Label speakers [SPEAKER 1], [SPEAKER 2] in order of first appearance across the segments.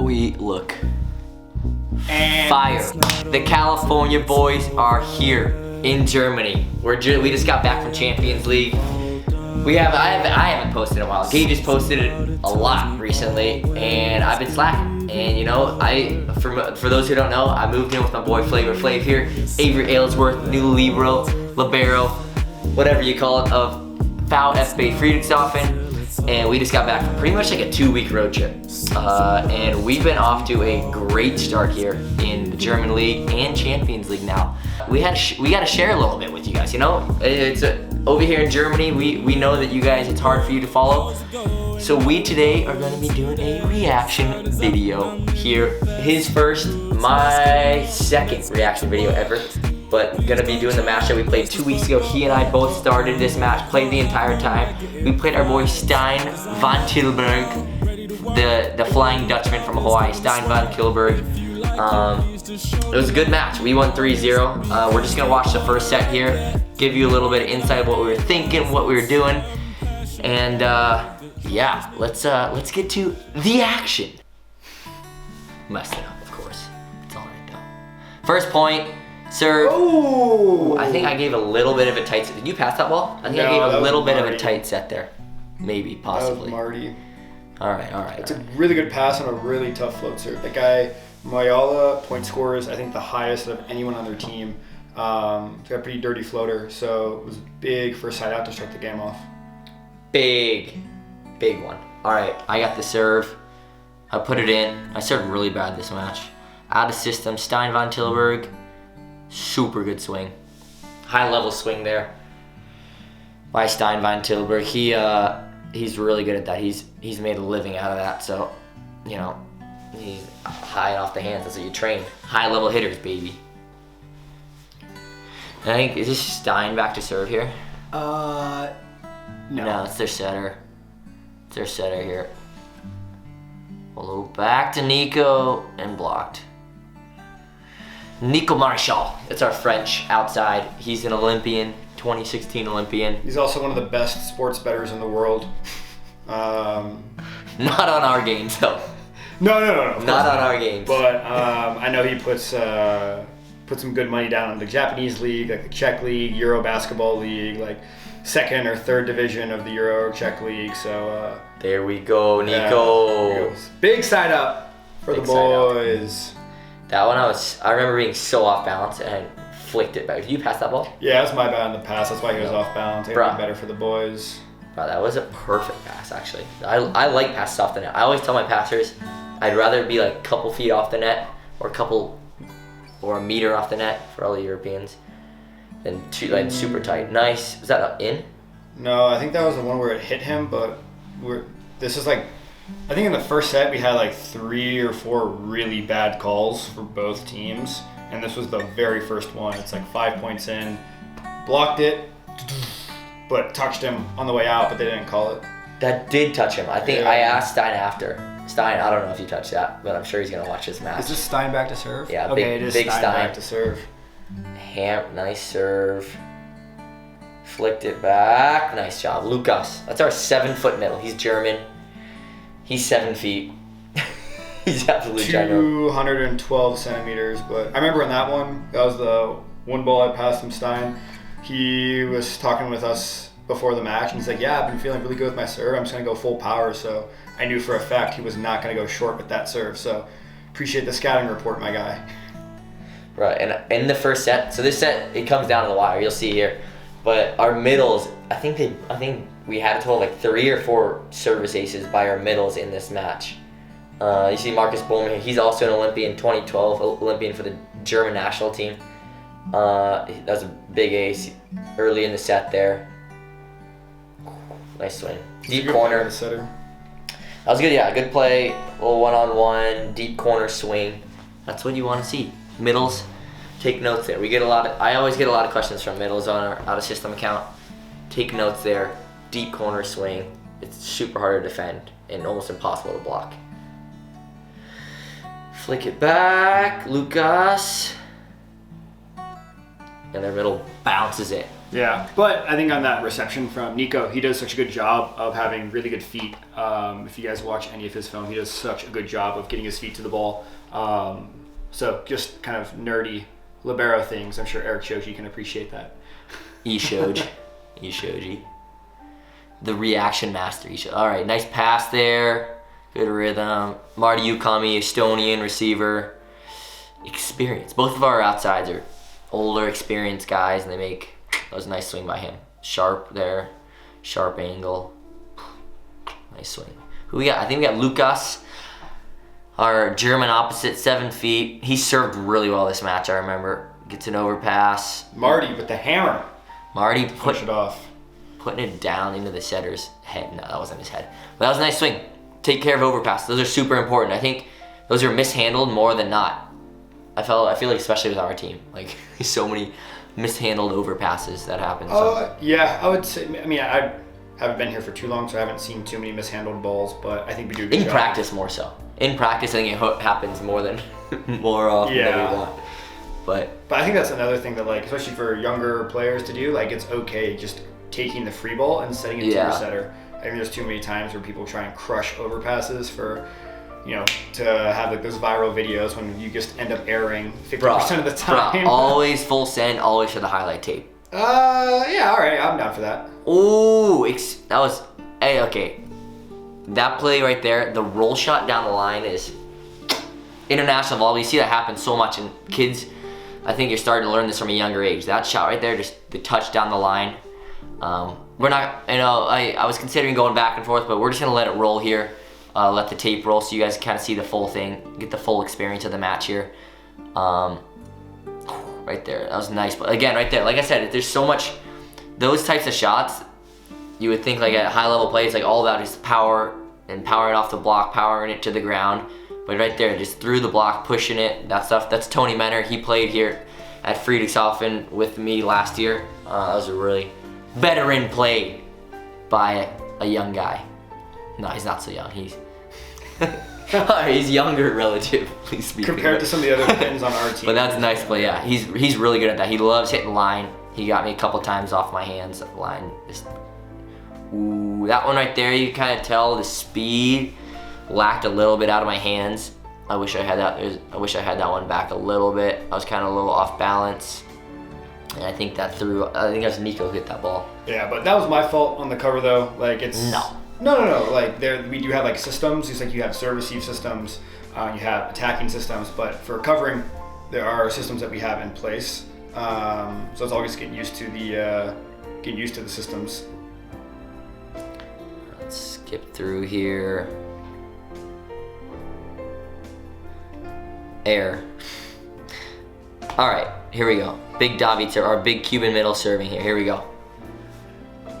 [SPEAKER 1] we look fire. The California boys are here in Germany. We just got back from Champions League. I haven't posted in a while. Gage has posted it a lot recently, and I've been slacking. And you know, for those who don't know, I moved in with my boy Flavor Flav here, AVERY AYLSWORTH, new libero, whatever you call it, of VfB Friedrichshafen. And we just got back from pretty much like a 2-week road trip. And we've been off to a great start here in the German League and Champions League now. We got to share a little bit with you guys, you know? It's over here in Germany, we know that you guys, it's hard for you to follow. So we today are going to be doing a reaction video here. His first, my second reaction video ever. But gonna be doing the match that we played 2 weeks ago. He and I both started this match, played the entire time. We played our boy STIJN van TILBURG, the Flying Dutchman from Hawaii, STIJN van TILBURG. It was a good match. We won 3-0. We're just gonna watch the first set here, give you a little bit of insight of what we were thinking, what we were doing, and yeah, let's get to the action. Messed it up, of course. It's all right though. First point. Serve.
[SPEAKER 2] Oh!
[SPEAKER 1] I think I gave a little bit of a tight set. Did you pass that ball? I think I gave a little bit of a tight set there. Maybe, possibly.
[SPEAKER 2] That was Marty.
[SPEAKER 1] Alright.
[SPEAKER 2] It's a really good pass on a really tough float serve. That guy, Mayala, point scorers, I think the highest of anyone on their team. He's got a pretty dirty floater, so it was big for a side out to start the game off. Big
[SPEAKER 1] one. Alright, I got the serve. I put it in. I served really bad this match. Out of system, STIJN van TILBURG. Super good swing. High level swing there by STIJN van TILBURG. He's really good at that. He's made a living out of that, so you know, he's high and off the hands. That's what you train. High level hitters, baby. And I think, is this STIJN back to serve here? No, it's their setter. It's their setter here. Hello, back to Nico and blocked. Nico Marichal, it's our French outside. He's an Olympian, 2016 Olympian.
[SPEAKER 2] He's also one of the best sports bettors in the world.
[SPEAKER 1] Not on our games though.
[SPEAKER 2] No.
[SPEAKER 1] Not on our games.
[SPEAKER 2] But I know he puts some good money down on the Japanese league, like the Czech league, Euro basketball league, like second or third division of the Euro Czech league. So
[SPEAKER 1] there we go, Nico.
[SPEAKER 2] Big side up for the boys.
[SPEAKER 1] That one I remember being so off balance and flicked it back. Did you pass that ball?
[SPEAKER 2] Yeah, that's my bad in the pass. That's why he was off balance. It'd be better for the boys.
[SPEAKER 1] Bro, that was a perfect pass actually. I like passes off the net. I always tell my passers I'd rather be like a couple feet off the net or a meter off the net for all the Europeans than like super tight. Nice. Was that up in?
[SPEAKER 2] No, I think that was the one where it hit him, but this is like, I think in the first set we had like 3 or 4 really bad calls for both teams, and this was the very first one. It's like 5 points in, blocked it, but touched him on the way out, but they didn't call it.
[SPEAKER 1] That did touch him. I think I asked STIJN after. STIJN, I don't know if you touched that, but I'm sure he's gonna watch this match.
[SPEAKER 2] Is this STIJN back to serve?
[SPEAKER 1] Yeah,
[SPEAKER 2] okay, it is
[SPEAKER 1] big
[SPEAKER 2] STIJN back to serve.
[SPEAKER 1] Nice serve. Flicked it back. Nice job, Lucas. That's our 7-foot middle. He's German. He's 7 feet. He's absolutely ginormous.
[SPEAKER 2] 212 centimeters, but I remember in that one, that was the one ball I passed from STIJN. He was talking with us before the match, and he's like, yeah, I've been feeling really good with my serve. I'm just going to go full power, so I knew for a fact he was not going to go short with that serve, so appreciate the scouting report, my guy.
[SPEAKER 1] Right, and in the first set, so this set, it comes down to the wire, you'll see here, but our middles, I think we had a total of like 3 or 4 service aces by our middles in this match. You see Marcus Bowman here. He's also an Olympian, 2012 Olympian for the German national team. That was a big ace early in the set there. Nice swing. Deep corner.
[SPEAKER 2] That
[SPEAKER 1] was good, yeah. Good play. A little one-on-one, deep corner swing. That's what you want to see. Middles, take notes there. I always get a lot of questions from middles on our out of system account. Take notes there. Deep corner swing. It's super hard to defend and almost impossible to block. Flick it back, Lucas. And their middle bounces it.
[SPEAKER 2] Yeah, but I think on that reception from Nico, he does such a good job of having really good feet. If you guys watch any of his film, he does such a good job of getting his feet to the ball. So just kind of nerdy libero things. I'm sure Eric Shoji can appreciate that.
[SPEAKER 1] Ishoji. The reaction master. All right, nice pass there. Good rhythm. Marty Ukami, Estonian receiver. Experience. Both of our outsides are older, experienced guys, and they make... That was a nice swing by him. Sharp there. Sharp angle. Nice swing. Who we got? I think we got Lucas, our German opposite, 7 feet. He served really well this match, I remember. Gets an overpass.
[SPEAKER 2] Marty with the hammer.
[SPEAKER 1] Marty
[SPEAKER 2] Push it off.
[SPEAKER 1] Putting it down into the setter's head. No, that wasn't his head. But that was a nice swing. Take care of overpass. Those are super important. I think those are mishandled more than not. I feel like especially with our team, like so many mishandled overpasses that happen.
[SPEAKER 2] Yeah, I would say. I mean, I haven't been here for too long, so I haven't seen too many mishandled balls. But I think we do a good job.
[SPEAKER 1] In practice, more so. In practice, I think it happens more often than we want. But
[SPEAKER 2] I think that's another thing that, like, especially for younger players to do, like, it's okay just taking the free ball and setting it to your setter. I think there's too many times where people try and crush overpasses for, to have like those viral videos when you just end up erring 50% of the time.
[SPEAKER 1] Always full send, always for the highlight tape.
[SPEAKER 2] Yeah, all right, I'm down for that.
[SPEAKER 1] Ooh, that was, okay. That play right there, the roll shot down the line is international volleyball. You see that happen so much, and kids, I think you're starting to learn this from a younger age. That shot right there, just the touch down the line. We're not, I was considering going back and forth, but we're just gonna let it roll here. Let the tape roll so you guys can kind of see the full thing, get the full experience of the match here. Right there, that was nice. But again, right there, like I said, there's so much, those types of shots, you would think like at high level play, it's like all about just power and powering off the block, powering it to the ground. But right there, just through the block, pushing it, that stuff, that's Tony Menner. He played here at Friedrichshafen with me last year. That was a really veteran play by a young guy. No, he's not so young. He's younger relatively speaking.
[SPEAKER 2] Compared to some of the other pins on our team.
[SPEAKER 1] But that's a nice play, yeah. He's really good at that. He loves hitting line. He got me a couple times off my hands at the line. Ooh, that one right there, you kind of tell the speed lacked a little bit out of my hands. I wish I had that one back a little bit. I was kind of a little off balance. And I think that was Nico who hit that ball.
[SPEAKER 2] Yeah, but that was my fault on the cover though. Like
[SPEAKER 1] No.
[SPEAKER 2] Like we do have like systems. It's like you have serve receive systems, you have attacking systems, but for covering, there are systems that we have in place. So it's always getting used to the systems.
[SPEAKER 1] Let's skip through here. Air. All right, here we go. Big David serve, our big Cuban middle serving here. Here we go.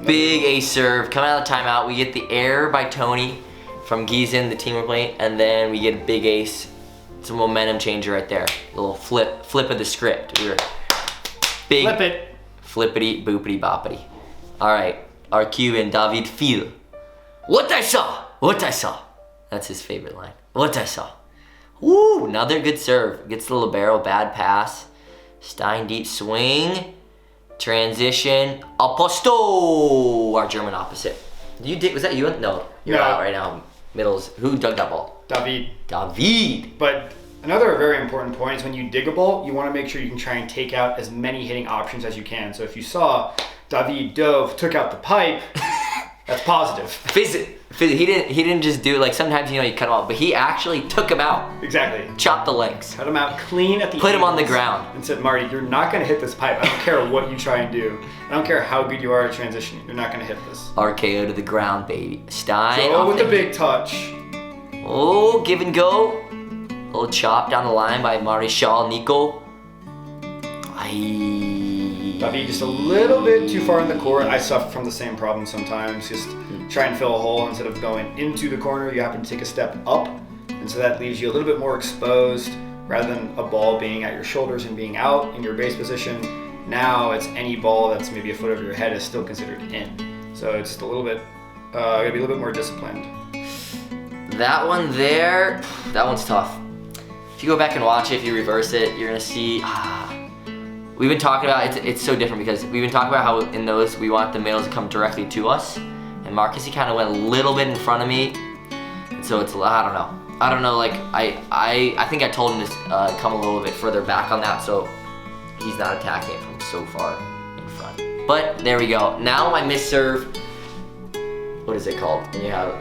[SPEAKER 1] Big ace serve. Coming out of the timeout, we get the air by Tony from Giesen, the team we're playing, and then we get a big ace. It's a momentum changer right there. A little flip of the script. We were big.
[SPEAKER 2] Flip it.
[SPEAKER 1] Flippity boopity boppity. All right, our Cuban David Fil. What I saw. That's his favorite line. What I saw. Woo, another good serve. Gets the libero, bad pass. STIJN deep swing. Transition. A posto. Our German opposite. Was that you? No, you're out right now. Middles. Who dug that ball?
[SPEAKER 2] David. But another very important point is when you dig a ball, you want to make sure you can try and take out as many hitting options as you can. So if you saw David dove, took out the pipe, that's positive. He
[SPEAKER 1] didn't just do, like, sometimes you cut him out, but he actually took him out.
[SPEAKER 2] Exactly.
[SPEAKER 1] Chopped the legs.
[SPEAKER 2] Cut him out clean at the
[SPEAKER 1] Put him on the ground.
[SPEAKER 2] And said, Marty, you're not going to hit this pipe. I don't care what you try and do. I don't care how good you are at transitioning. You're not going to hit this.
[SPEAKER 1] RKO to the ground, baby. STIJN.
[SPEAKER 2] Go with the big touch.
[SPEAKER 1] Oh, give and go. A little chop down the line by Marichal Nico.
[SPEAKER 2] David just a little bit too far in the court. I suffer from the same problem sometimes. Just try and fill a hole instead of going into the corner. You happen to take a step up, and so that leaves you a little bit more exposed rather than a ball being at your shoulders and being out in your base position. Now it's any ball that's maybe a foot over your head is still considered in. So it's just a little bit, gotta be a little bit more disciplined.
[SPEAKER 1] That one there, that one's tough. If you go back and watch it, if you reverse it, you're gonna see, we've been talking about, it's so different because we've been talking about how in those we want the middles to come directly to us. And Marcus, he kind of went a little bit in front of me. And so it's, I don't know, like, I think I told him to come a little bit further back on that so he's not attacking it from so far in front. But there we go. Now my misserve, what is it called? When you have,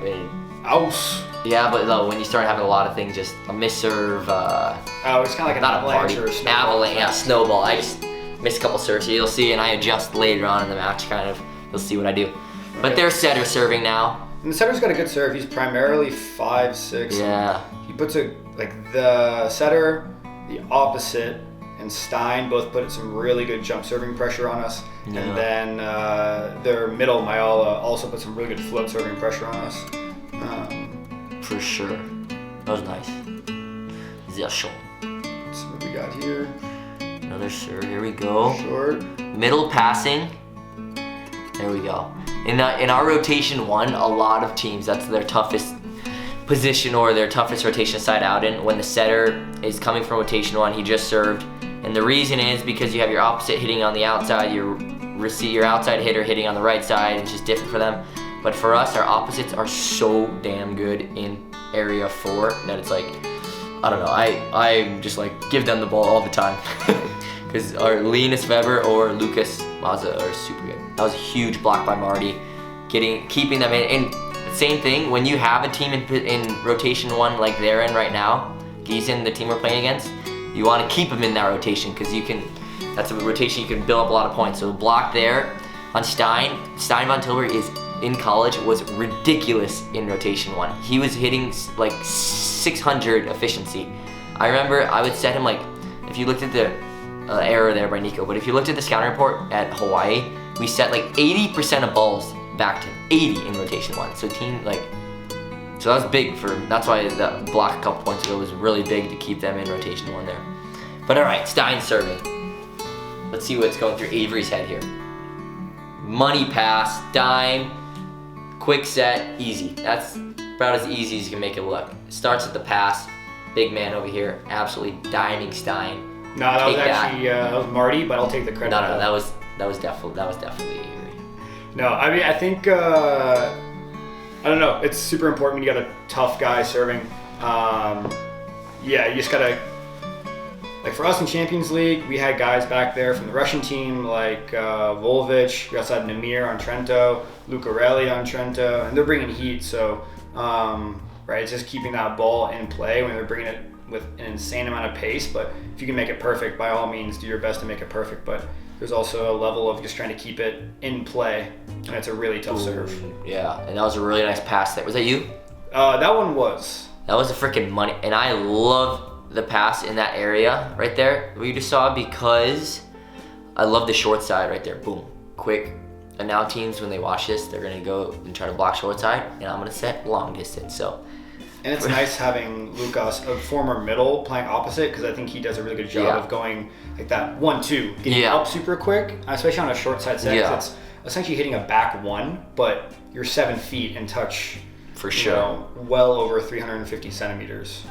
[SPEAKER 2] Aus.
[SPEAKER 1] yeah, but no, when you start having a lot of things, just a misserve,
[SPEAKER 2] it's kind of like an
[SPEAKER 1] not a
[SPEAKER 2] avalanche
[SPEAKER 1] party,
[SPEAKER 2] or a snowball.
[SPEAKER 1] avalanche, yeah, snowball. I just missed a couple serves. You'll see, and I adjust later on in the match, kind of. You'll see what I do. But their setter serving now.
[SPEAKER 2] And the setter's got a good serve. He's primarily 5'6".
[SPEAKER 1] Yeah.
[SPEAKER 2] He puts the setter, the opposite, and Stein both put some really good jump serving pressure on us.
[SPEAKER 1] Yeah.
[SPEAKER 2] And then their middle, Myala, also put some really good float serving pressure on us.
[SPEAKER 1] For sure. That was nice. Sehr schön.
[SPEAKER 2] Let's see what we got here.
[SPEAKER 1] Another serve. Here we go.
[SPEAKER 2] Short.
[SPEAKER 1] Middle passing. There we go. In our rotation 1, a lot of teams, that's their toughest position or their toughest rotation side out in. When the setter is coming from rotation 1, he just served. And the reason is because you have your opposite hitting on the outside, your outside hitter hitting on the right side. It's just different for them. But for us, our opposites are so damn good in area 4 that it's like, I don't know, I just like give them the ball all the time. Because our Linus Weber or Lucas Maza are super good. That was a huge block by Marty, keeping them in. And same thing, when you have a team in rotation 1 like they're in right now, Giesen, the team we're playing against, you want to keep them in that rotation because that's a rotation you can build up a lot of points. So block there on Stein von Tilburg is in college was ridiculous in rotation 1. He was hitting like 600 efficiency. I remember I would set him like, if you looked at the error there by Nico, but if you looked at the scouting report at Hawaii, we set like 80% of balls back to 80 in rotation 1. So so that was big that's why that block a couple points ago was really big to keep them in rotation 1 there. But all right, Stein serving. Let's see what's going through Avery's head here. Money pass, dime, quick set, easy. That's about as easy as you can make it look. Starts at the pass, big man over here, absolutely diming Stein.
[SPEAKER 2] No, that was actually that was Marty, but I'll take the credit.
[SPEAKER 1] No, that was definitely Avery.
[SPEAKER 2] No, I mean I think I don't know. It's super important when you got a tough guy serving. You just gotta. Like for us in Champions League, we had guys back there from the Russian team like Volvic. We also had Namir on Trento, Lucarelli on Trento, and they're bringing heat. So, it's just keeping that ball in play when they're bringing it with an insane amount of pace. But if you can make it perfect, by all means, do your best to make it perfect. But there's also a level of just trying to keep it in play, and it's a really tough serve.
[SPEAKER 1] Yeah, and that was a really nice pass there. Was that you?
[SPEAKER 2] That one was.
[SPEAKER 1] That was a freaking money, and I love the pass in that area right there where you just saw because I love the short side right there. Boom, quick. And now teams, when they watch this, they're gonna go and try to block short side, and I'm gonna set long distance. So.
[SPEAKER 2] And it's nice having Lucas, a former middle, playing opposite because I think he does a really good job of going like that 1-2, getting up super quick, especially on a short side set. It's essentially hitting a back 1, but you're 7 feet and touch.
[SPEAKER 1] For sure.
[SPEAKER 2] Well over 350 centimeters.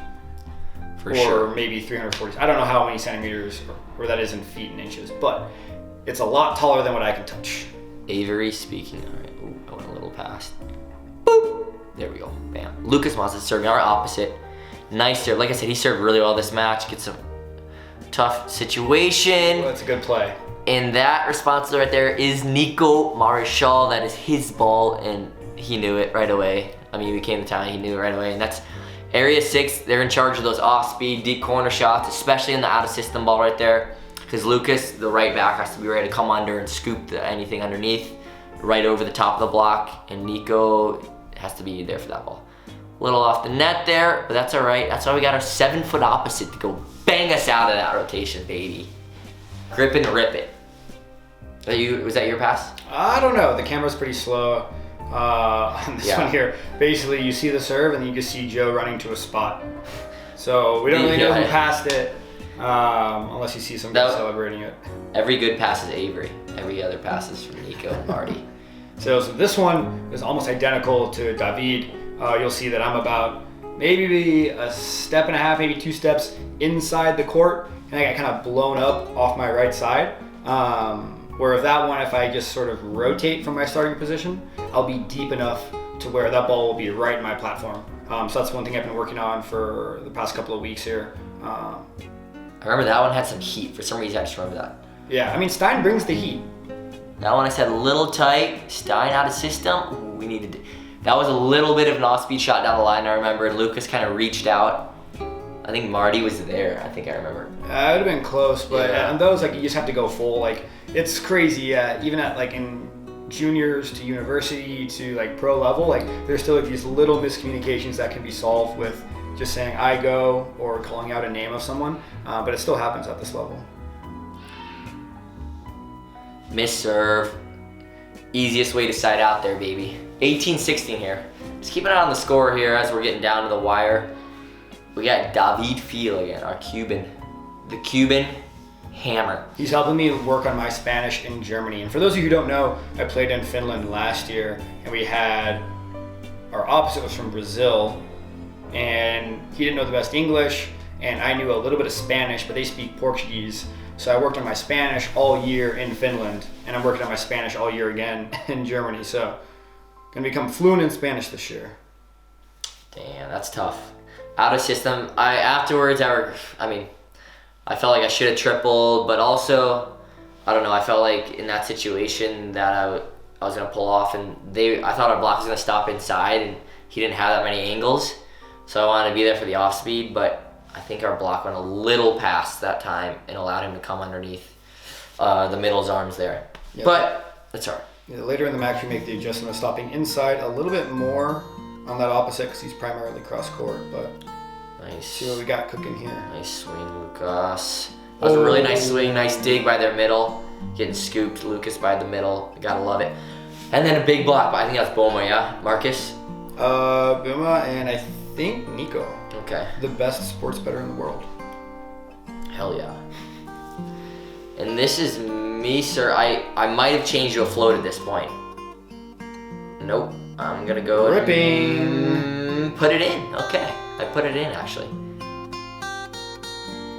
[SPEAKER 2] Or maybe 340. I don't know how many centimeters or that is in feet and inches, but it's a lot taller than what I can touch.
[SPEAKER 1] Avery speaking. All right, ooh, I went a little past. Boop. There we go. Bam. Lucas Mazza serving our opposite. Nice serve. Like I said, he served really well this match. Gets some tough situation.
[SPEAKER 2] Well, that's a good play.
[SPEAKER 1] And that responsible right there is Nico Marichal. That is his ball, and he knew it right away. I mean, we came to town, he knew it right away, and that's Area 6, they're in charge of those off-speed, deep corner shots, especially in the out-of-system ball right there. Because Lucas, the right back, has to be ready to come under and scoop anything underneath, right over the top of the block. And Nico has to be there for that ball. A little off the net there, but that's all right. That's why we got our 7-foot opposite to go bang us out of that rotation, baby. Grip and rip it. Was that your pass?
[SPEAKER 2] I don't know. The camera's pretty slow. On this one here, basically you see the serve and then you just see Joe running to a spot. So we don't really know who passed it, unless you see some guy celebrating it.
[SPEAKER 1] Every good pass is Avery. Every other pass is from Nico and Marty.
[SPEAKER 2] So this one is almost identical to David. You'll see that I'm about maybe a step and a half, maybe 2 steps inside the court, and I got kind of blown up off my right side. Where that one, if I just sort of rotate from my starting position, I'll be deep enough to where that ball will be right in my platform. So that's one thing I've been working on for the past couple of weeks here.
[SPEAKER 1] I remember that one had some heat. For some reason, I just remember that.
[SPEAKER 2] Yeah, I mean, STIJN brings the heat.
[SPEAKER 1] That one I said a little tight. STIJN out of system. Ooh, we needed to. That was a little bit of an off-speed shot down the line. I remember Lucas kind of reached out. I think Marty was there. I think I remember.
[SPEAKER 2] It would have been close, but on those, like, you just have to go full. Like, it's crazy. Even at like in juniors to university to like pro level, like there's still like these little miscommunications that can be solved with just saying "I go" or calling out a name of someone. But it still happens at this level.
[SPEAKER 1] Miss serve. Easiest way to side out there, baby. 18-16 here. Just keep an eye on the score here as we're getting down to the wire. We got David Fiel again, our Cuban. The Cuban hammer.
[SPEAKER 2] He's helping me work on my Spanish in Germany. And for those of you who don't know, I played in Finland last year, and we had, our opposite was from Brazil, and he didn't know the best English, and I knew a little bit of Spanish, but they speak Portuguese. So I worked on my Spanish all year in Finland, and I'm working on my Spanish all year again in Germany. So I'm gonna become fluent in Spanish this year.
[SPEAKER 1] Damn, that's tough. Out of system. I felt like I should have tripled, but also, I don't know, I felt like in that situation that I was gonna pull off, and I thought our block was gonna stop inside, and he didn't have that many angles, so I wanted to be there for the off speed, but I think our block went a little past that time and allowed him to come underneath the middle's arms there. Yep. But it's all right.
[SPEAKER 2] Yeah, later in the match, we make the adjustment of stopping inside a little bit more on that opposite because he's primarily cross court, but
[SPEAKER 1] nice.
[SPEAKER 2] See what we got cooking here.
[SPEAKER 1] Nice swing, Lucas. That was a really nice swing, nice dig by their middle. Getting scooped, Lucas by the middle. Gotta love it. And then a big block, but I think that's Boma, yeah? Marcus?
[SPEAKER 2] Boma and I think Nico.
[SPEAKER 1] Okay.
[SPEAKER 2] The best sports bettor in the world.
[SPEAKER 1] Hell yeah. And this is me, sir. I might have changed to a float at this point. Nope. I'm gonna go
[SPEAKER 2] ripping.
[SPEAKER 1] Put it in. Okay. I put it in actually.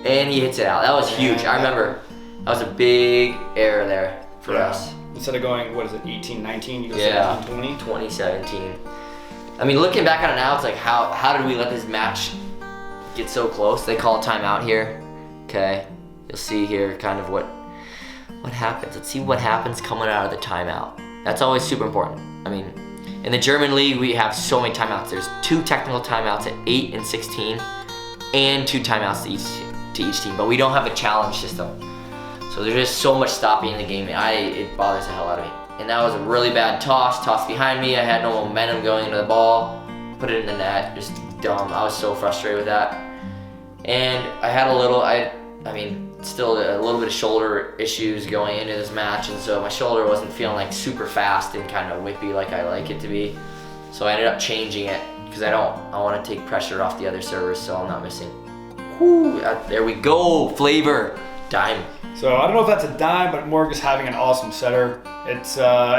[SPEAKER 1] And he hits it out. That was huge. I remember that was a big error there for us.
[SPEAKER 2] Instead of going, what is it, 18, 19, you go 17, 20?
[SPEAKER 1] 2017. I mean, looking back on it now, it's like, how did we let this match get so close? They call a timeout here. Okay. You'll see here kind of what happens. Let's see what happens coming out of the timeout. That's always super important. I mean, in the German league, we have so many timeouts. There's 2 technical timeouts at 8 and 16, and 2 timeouts to each team. But we don't have a challenge system, so there's just so much stopping in the game. It bothers the hell out of me. And that was a really bad toss behind me. I had no momentum going into the ball. Put it in the net. Just dumb. I was so frustrated with that. And I had still a little bit of shoulder issues going into this match, and so my shoulder wasn't feeling like super fast and kind of whippy like I like it to be. So I ended up changing it because I want to take pressure off the other servers, so I'm not missing. Whoo, there we go, flavor, dime.
[SPEAKER 2] So I don't know if that's a dime, but more just having an awesome setter. It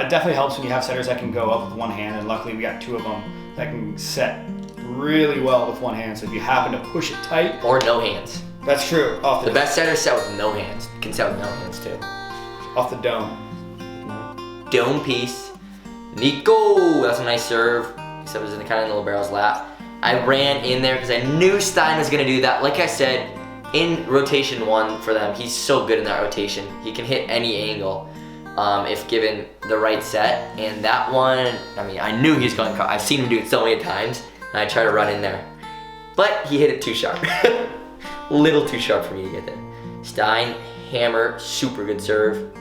[SPEAKER 2] definitely helps when you have setters that can go up with one hand, and luckily we got 2 of them that can set really well with one hand. So if you happen to push it tight,
[SPEAKER 1] or no hands.
[SPEAKER 2] That's true.
[SPEAKER 1] The best setter set with no hands. Can set with no hands too.
[SPEAKER 2] Off the dome.
[SPEAKER 1] Dome piece. Nico! That's a nice serve. Except it was kind of in the libero's lap. I ran in there because I knew STIJN was going to do that. Like I said, in rotation 1 for them, he's so good in that rotation. He can hit any angle if given the right set. And that one, I mean, I knew he was going to. I've seen him do it so many times, and I try to run in there. But he hit it too sharp. Little too sharp for me to get there. STIJN, hammer, super good serve.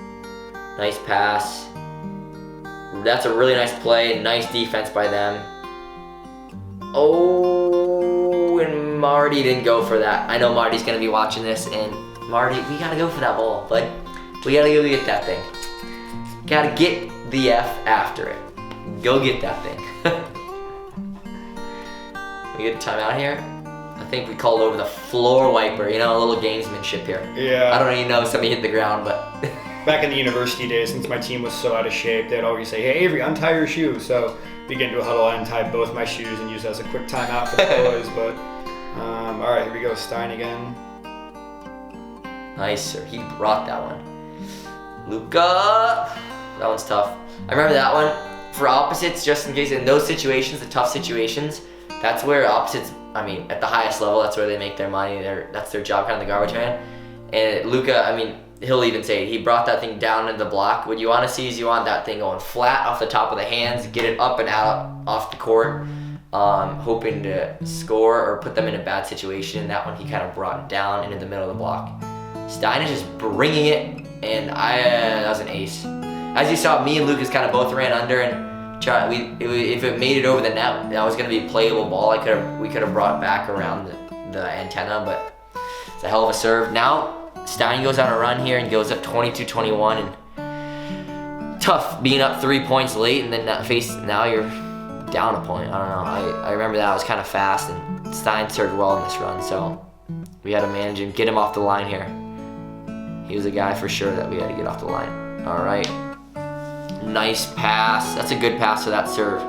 [SPEAKER 1] Nice pass. That's a really nice play. Nice defense by them. Oh, and Marty didn't go for that. I know Marty's gonna be watching this, and Marty, we gotta go for that ball, bud. We gotta go get that thing. Gotta get the F after it. Go get that thing. We get a timeout here. I think we called over the floor wiper, you know, a little gamesmanship here.
[SPEAKER 2] Yeah.
[SPEAKER 1] I don't even know if somebody hit the ground, but.
[SPEAKER 2] Back in the university days, since my team was so out of shape, they'd always say, hey, Avery, untie your shoe. So we get into a huddle, I untie both my shoes and use it as a quick timeout for the boys. But all right, here we go. Stein again.
[SPEAKER 1] Nice, sir. He brought that one. Luka. That one's tough. I remember that one. For opposites, just in case, in those situations, the tough situations, that's where opposites, I mean, at the highest level, that's where they make their money. That's their job, kind of the garbage man. And Luka, I mean, he'll even say it. He brought that thing down into the block. What you want to see is you want that thing going flat off the top of the hands, get it up and out off the court, hoping to score or put them in a bad situation. That one he kind of brought it down into the middle of the block. Stein is just bringing it, and that was an ace. As you saw, me and Lucas kind of both ran under, and if it made it over the net, that was going to be a playable ball. We could have brought it back around the antenna, but it's a hell of a serve. Now Stein goes on a run here and goes up 22-21, and tough being up 3 points late, and then now you're down a point. I don't know. I remember that was kind of fast, and Stein served well in this run, so we had to manage him, get him off the line here. He was a guy for sure that we had to get off the line. All right. Nice pass. That's a good pass for that serve.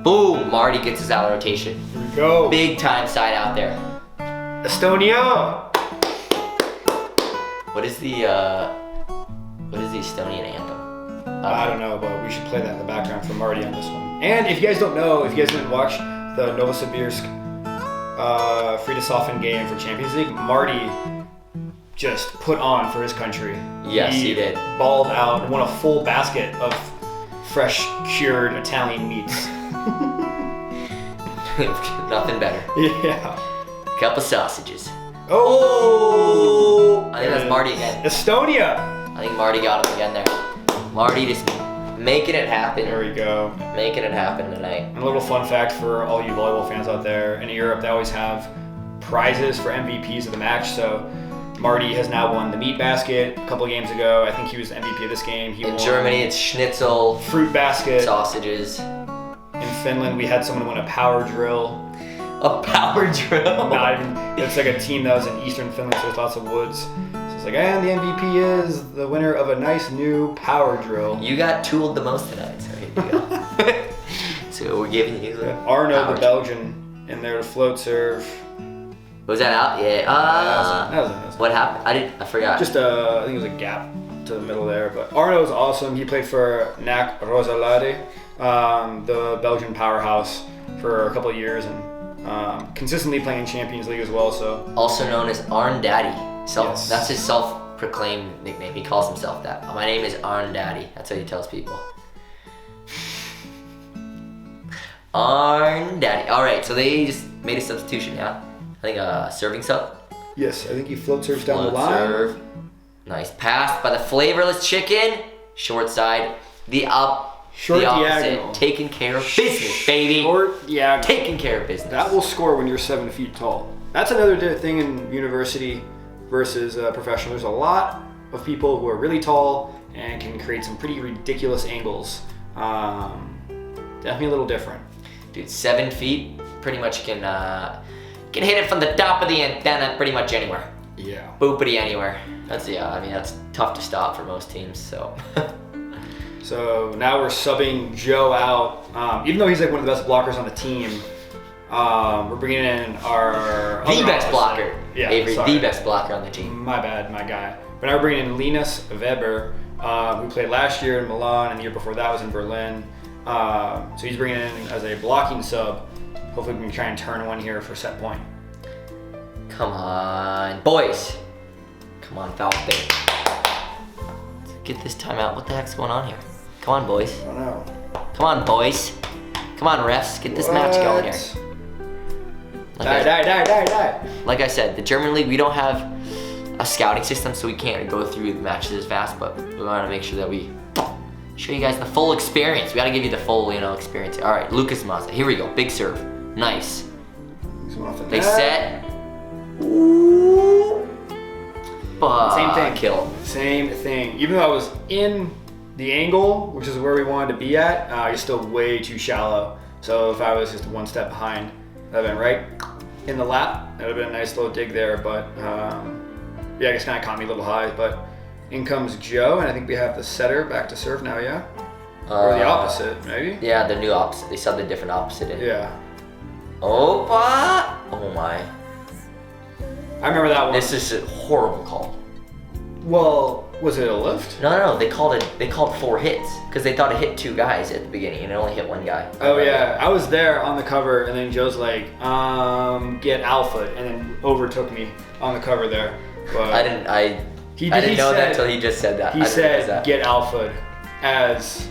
[SPEAKER 1] Boom! Marty gets us out of rotation.
[SPEAKER 2] Here we go.
[SPEAKER 1] Big time side out there.
[SPEAKER 2] Estonia.
[SPEAKER 1] What is the Estonian anthem?
[SPEAKER 2] I don't know, but we should play that in the background for Marty on this one. And if you guys don't know, if you guys didn't watch the Novosibirsk Friedrichshafen game for Champions League, Marty just put on for his country.
[SPEAKER 1] Yes, he did.
[SPEAKER 2] Balled out and won a full basket of fresh cured Italian meats.
[SPEAKER 1] Nothing better.
[SPEAKER 2] Yeah.
[SPEAKER 1] Cup of sausages.
[SPEAKER 2] Oh!
[SPEAKER 1] I think that's Marty again.
[SPEAKER 2] Estonia!
[SPEAKER 1] I think Marty got him again there. Marty just making it happen.
[SPEAKER 2] There we go.
[SPEAKER 1] Making it happen tonight.
[SPEAKER 2] And a little fun fact for all you volleyball fans out there, in Europe they always have prizes for MVPs of the match. So Marty has now won the meat basket a couple of games ago. I think he was the MVP of this game.
[SPEAKER 1] In Germany, it's schnitzel,
[SPEAKER 2] fruit basket,
[SPEAKER 1] sausages.
[SPEAKER 2] In Finland, we had someone win a power drill.
[SPEAKER 1] A power drill?
[SPEAKER 2] Not even, it's like a team that was in eastern Finland, so there's lots of woods. So it's like, and the MVP is the winner of a nice new power drill.
[SPEAKER 1] You got tooled the most tonight, so here you go. So we're giving you the
[SPEAKER 2] Arno, the Belgian, in there to float serve.
[SPEAKER 1] Was that out? Yeah.
[SPEAKER 2] That was
[SPEAKER 1] what happened? I forgot.
[SPEAKER 2] Just I think it was a gap to the middle there. But Arno's awesome. He played for NAC Rosalade, the Belgian powerhouse, for a couple of years, and consistently playing in Champions League as well. So
[SPEAKER 1] also known as Arn Daddy.
[SPEAKER 2] Yes.
[SPEAKER 1] That's his self-proclaimed nickname. He calls himself that. My name is Arn Daddy. That's what he tells people. Arn Daddy. All right. So they just made a substitution. Yeah. I think a serving sub.
[SPEAKER 2] Yes, I think he float serves down the line.
[SPEAKER 1] Serve. Nice pass by the flavorless chicken. Short side. The opposite.
[SPEAKER 2] Diagonal.
[SPEAKER 1] Taking care of business, baby.
[SPEAKER 2] Short diagonal.
[SPEAKER 1] Taking care of business.
[SPEAKER 2] That will score when you're 7 feet tall. That's another thing in university versus professional. There's a lot of people who are really tall and can create some pretty ridiculous angles. Definitely a little different.
[SPEAKER 1] Dude, 7 feet pretty much can hit it from the top of the antenna pretty much anywhere.
[SPEAKER 2] Yeah.
[SPEAKER 1] Boopity anywhere. That's tough to stop for most teams, so.
[SPEAKER 2] So now we're subbing Joe out. Even though he's like one of the best blockers on the team, we're bringing in our
[SPEAKER 1] the best blocker.
[SPEAKER 2] Yeah,
[SPEAKER 1] Avery,
[SPEAKER 2] sorry.
[SPEAKER 1] the best blocker on the team.
[SPEAKER 2] My bad, my guy. But now we're bringing in Linus Weber, who played last year in Milan, and the year before that was in Berlin. So he's bringing in as a blocking sub. Hopefully we can try and turn one here for set point.
[SPEAKER 1] Come on, boys. Come on, foul bait. Get this timeout. What the heck's going on here? Come on, boys.
[SPEAKER 2] I don't know.
[SPEAKER 1] Come on, boys. Come on, refs. Get this match going here.
[SPEAKER 2] Die.
[SPEAKER 1] Like I said, the German League, we don't have a scouting system, so we can't go through the matches as fast, but we want to make sure that we show you guys the full experience. We got to give you the full, experience. All right, Lucas Mazza. Here we go. Big serve. Nice. Big set. Ooh.
[SPEAKER 2] Same thing.
[SPEAKER 1] Kill.
[SPEAKER 2] Same thing. Even though I was in the angle, which is where we wanted to be at, you're still way too shallow. So if I was just one step behind, that would have been right in the lap. That would have been a nice little dig there. But I guess kind of caught me a little high. But in comes Joe, and I think we have the setter back to serve now, yeah? Or the opposite, maybe?
[SPEAKER 1] Yeah, the new opposite. They subbed a different opposite in.
[SPEAKER 2] Yeah.
[SPEAKER 1] Opa! Oh my.
[SPEAKER 2] I remember that one.
[SPEAKER 1] This is a horrible call.
[SPEAKER 2] Well, was it a lift?
[SPEAKER 1] No. They called 4 hits because they thought it hit 2 guys at the beginning and it only hit 1 guy.
[SPEAKER 2] Oh yeah, I was there on the cover, and then Joe's like, get alpha, and then overtook me on the cover there. But
[SPEAKER 1] I didn't know that until he just said that.
[SPEAKER 2] He said get alpha as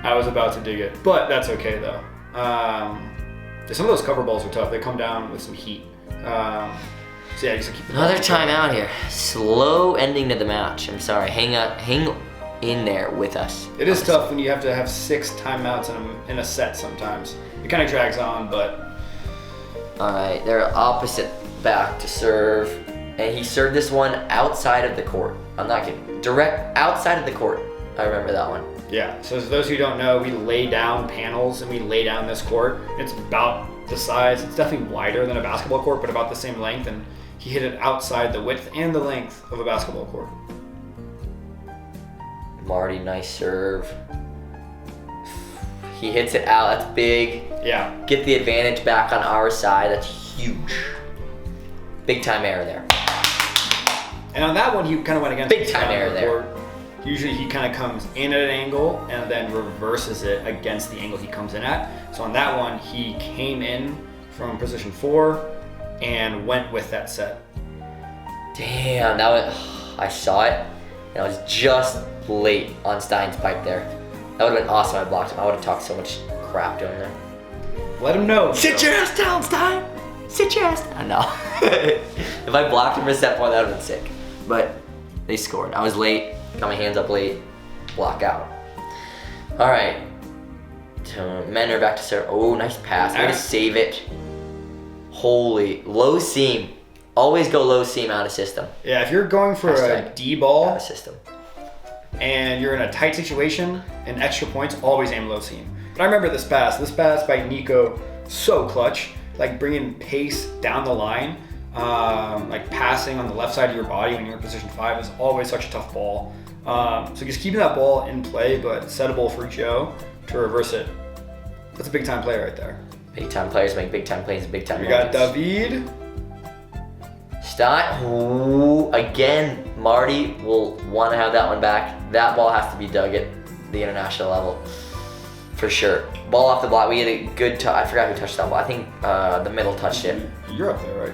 [SPEAKER 2] I was about to dig it, but that's okay though. Some of those cover balls are tough. They come down with some heat. So yeah, just keep
[SPEAKER 1] another timeout here. Slow ending to the match. I'm sorry. Hang in there with us.
[SPEAKER 2] It is tough when you have to have 6 timeouts in a set sometimes. It kind of drags on, but...
[SPEAKER 1] All right, they're opposite back to serve. And he served this one outside of the court. I'm not kidding. Direct outside of the court. I remember that one.
[SPEAKER 2] Yeah, so for those who don't know, we lay down panels and we lay down this court. It's about the size. It's definitely wider than a basketball court, but about the same length. And he hit it outside the width and the length of a basketball court.
[SPEAKER 1] Marty, nice serve. He hits it out. That's big.
[SPEAKER 2] Yeah.
[SPEAKER 1] Get the advantage back on our side. That's huge. Big time error there.
[SPEAKER 2] And on that one, he kind of went against
[SPEAKER 1] big time error there.
[SPEAKER 2] Usually he kind of comes in at an angle and then reverses it against the angle he comes in at. So on that one, he came in from position 4 and went with that set.
[SPEAKER 1] Damn, I saw it, and I was just late on Stein's pipe there. That would have been awesome. I blocked him. I would have talked so much crap to him there.
[SPEAKER 2] Let him know.
[SPEAKER 1] Sit your ass down, Stein. Sit your ass down. No. If I blocked him for a set point, that would have been sick. But they scored. I was late. Got my hands up late. Block out. All right. Men are back to serve. Oh, nice pass. I'm gonna save it. Holy, low seam. Always go low seam out of system.
[SPEAKER 2] Yeah, if you're going for a D ball
[SPEAKER 1] out of system
[SPEAKER 2] and you're in a tight situation and extra points, always aim low seam. But I remember this pass by Nico, so clutch, like bringing pace down the line, like passing on the left side of your body when you're in position 5 is always such a tough ball. So just keeping that ball in play, but settable for Joe to reverse it. That's a big time play right there.
[SPEAKER 1] Big time players make big time plays and big time
[SPEAKER 2] moments.
[SPEAKER 1] We got
[SPEAKER 2] David.
[SPEAKER 1] Stein. Ooh, again, Marty will want to have that one back. That ball has to be dug at the international level. For sure. Ball off the block. We had a good touch. I forgot who touched that ball. I think the middle touched it.
[SPEAKER 2] You're up there, right?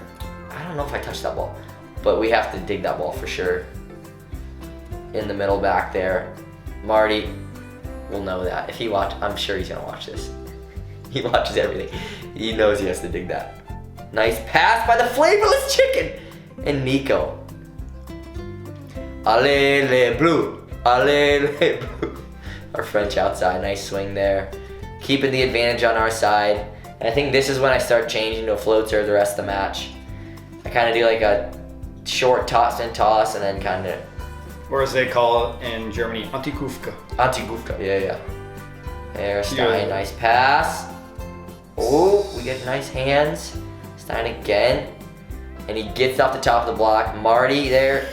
[SPEAKER 1] I don't know if I touched that ball. But we have to dig that ball for sure. In the middle back there. Marty will know that. If he watch, I'm sure he's going to watch this. He watches everything. He knows he has to dig that. Nice pass by the flavorless chicken. And Nico. Allez les bleus. Allez les bleus. Our French outside. Nice swing there. Keeping the advantage on our side. And I think this is when I start changing to a float serve the rest of the match. I kind of do like a short toss and then kind of...
[SPEAKER 2] Or as they call it in Germany, Antikufka.
[SPEAKER 1] Antikufka, yeah. There, Stein, nice pass. Oh, we get nice hands. Stein again. And he gets off the top of the block. Marty there,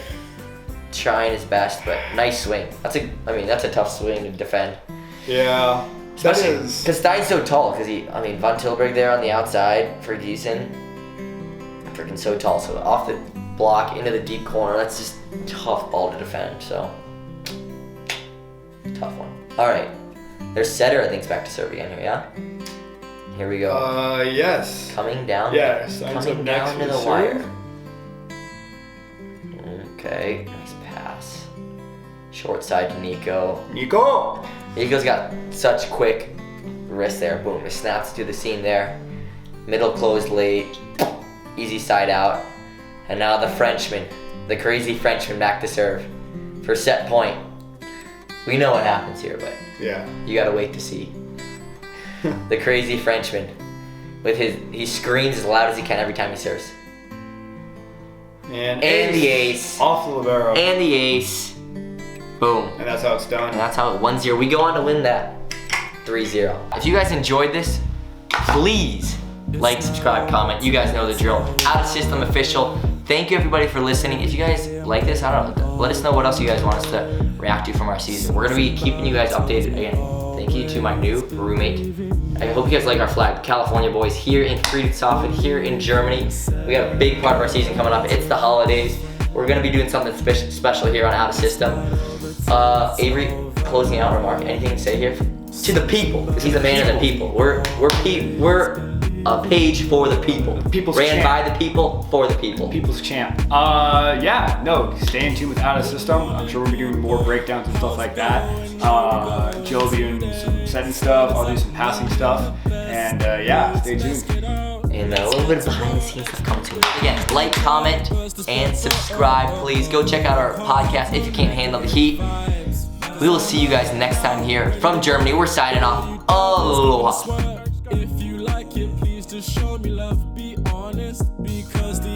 [SPEAKER 1] trying his best, but nice swing. That's a tough swing to defend.
[SPEAKER 2] Yeah,
[SPEAKER 1] especially because Stein's so tall. Von Tilburg there on the outside for Giesen, freaking so tall. So off the block into the deep corner. That's just tough ball to defend. So tough one. All right, there's setter. I think's back to serve again here. Yeah. Here we go.
[SPEAKER 2] Yes.
[SPEAKER 1] Coming down.
[SPEAKER 2] Yes.
[SPEAKER 1] Coming down to the wire. Okay, nice pass. Short side to Nico. Nico's got such quick wrist there. Boom, he snaps to the seam there. Middle closed late. Easy side out. And now the Frenchman, the crazy Frenchman back to serve for set point. We know what happens here, but
[SPEAKER 2] yeah,
[SPEAKER 1] you gotta wait to see. The crazy Frenchman he screams as loud as he can every time he serves.
[SPEAKER 2] And
[SPEAKER 1] the ace.
[SPEAKER 2] Off the libero.
[SPEAKER 1] And the ace. Boom.
[SPEAKER 2] And that's how it's done.
[SPEAKER 1] And that's how 1-0. We go on to win that 3-0. If you guys enjoyed this, please like, subscribe, comment. You guys know the drill. Out of System Official. Thank you everybody for listening. If you guys like this. I don't know. Let us know what else you guys want us to react to from our season. We're gonna be keeping you guys updated. Again, thank you to my new roommate. I hope you guys like our flag, California boys, here in Friedrichshafen, here in Germany. We got a big part of our season coming up. It's the holidays. We're gonna be doing something special here on Out of System. Avery, closing out remark. Anything to say here? To the people, because he's a man of the people. We're a page for the people.
[SPEAKER 2] People's
[SPEAKER 1] Ran
[SPEAKER 2] champ.
[SPEAKER 1] by the people, for the people.
[SPEAKER 2] People's champ. Yeah, no, stay in tune with Out of System. I'm sure we'll be doing more breakdowns and stuff like that. Joe will be doing some setting stuff. I'll do some passing stuff. And yeah, stay tuned.
[SPEAKER 1] And a little bit of behind the scenes stuff coming to it. Again, like, comment, and subscribe, please. Go check out our podcast if you can't handle the heat. We will see you guys next time here from Germany. We're signing off. Aloha.
[SPEAKER 3] If you like it, please just show me love, be honest, because the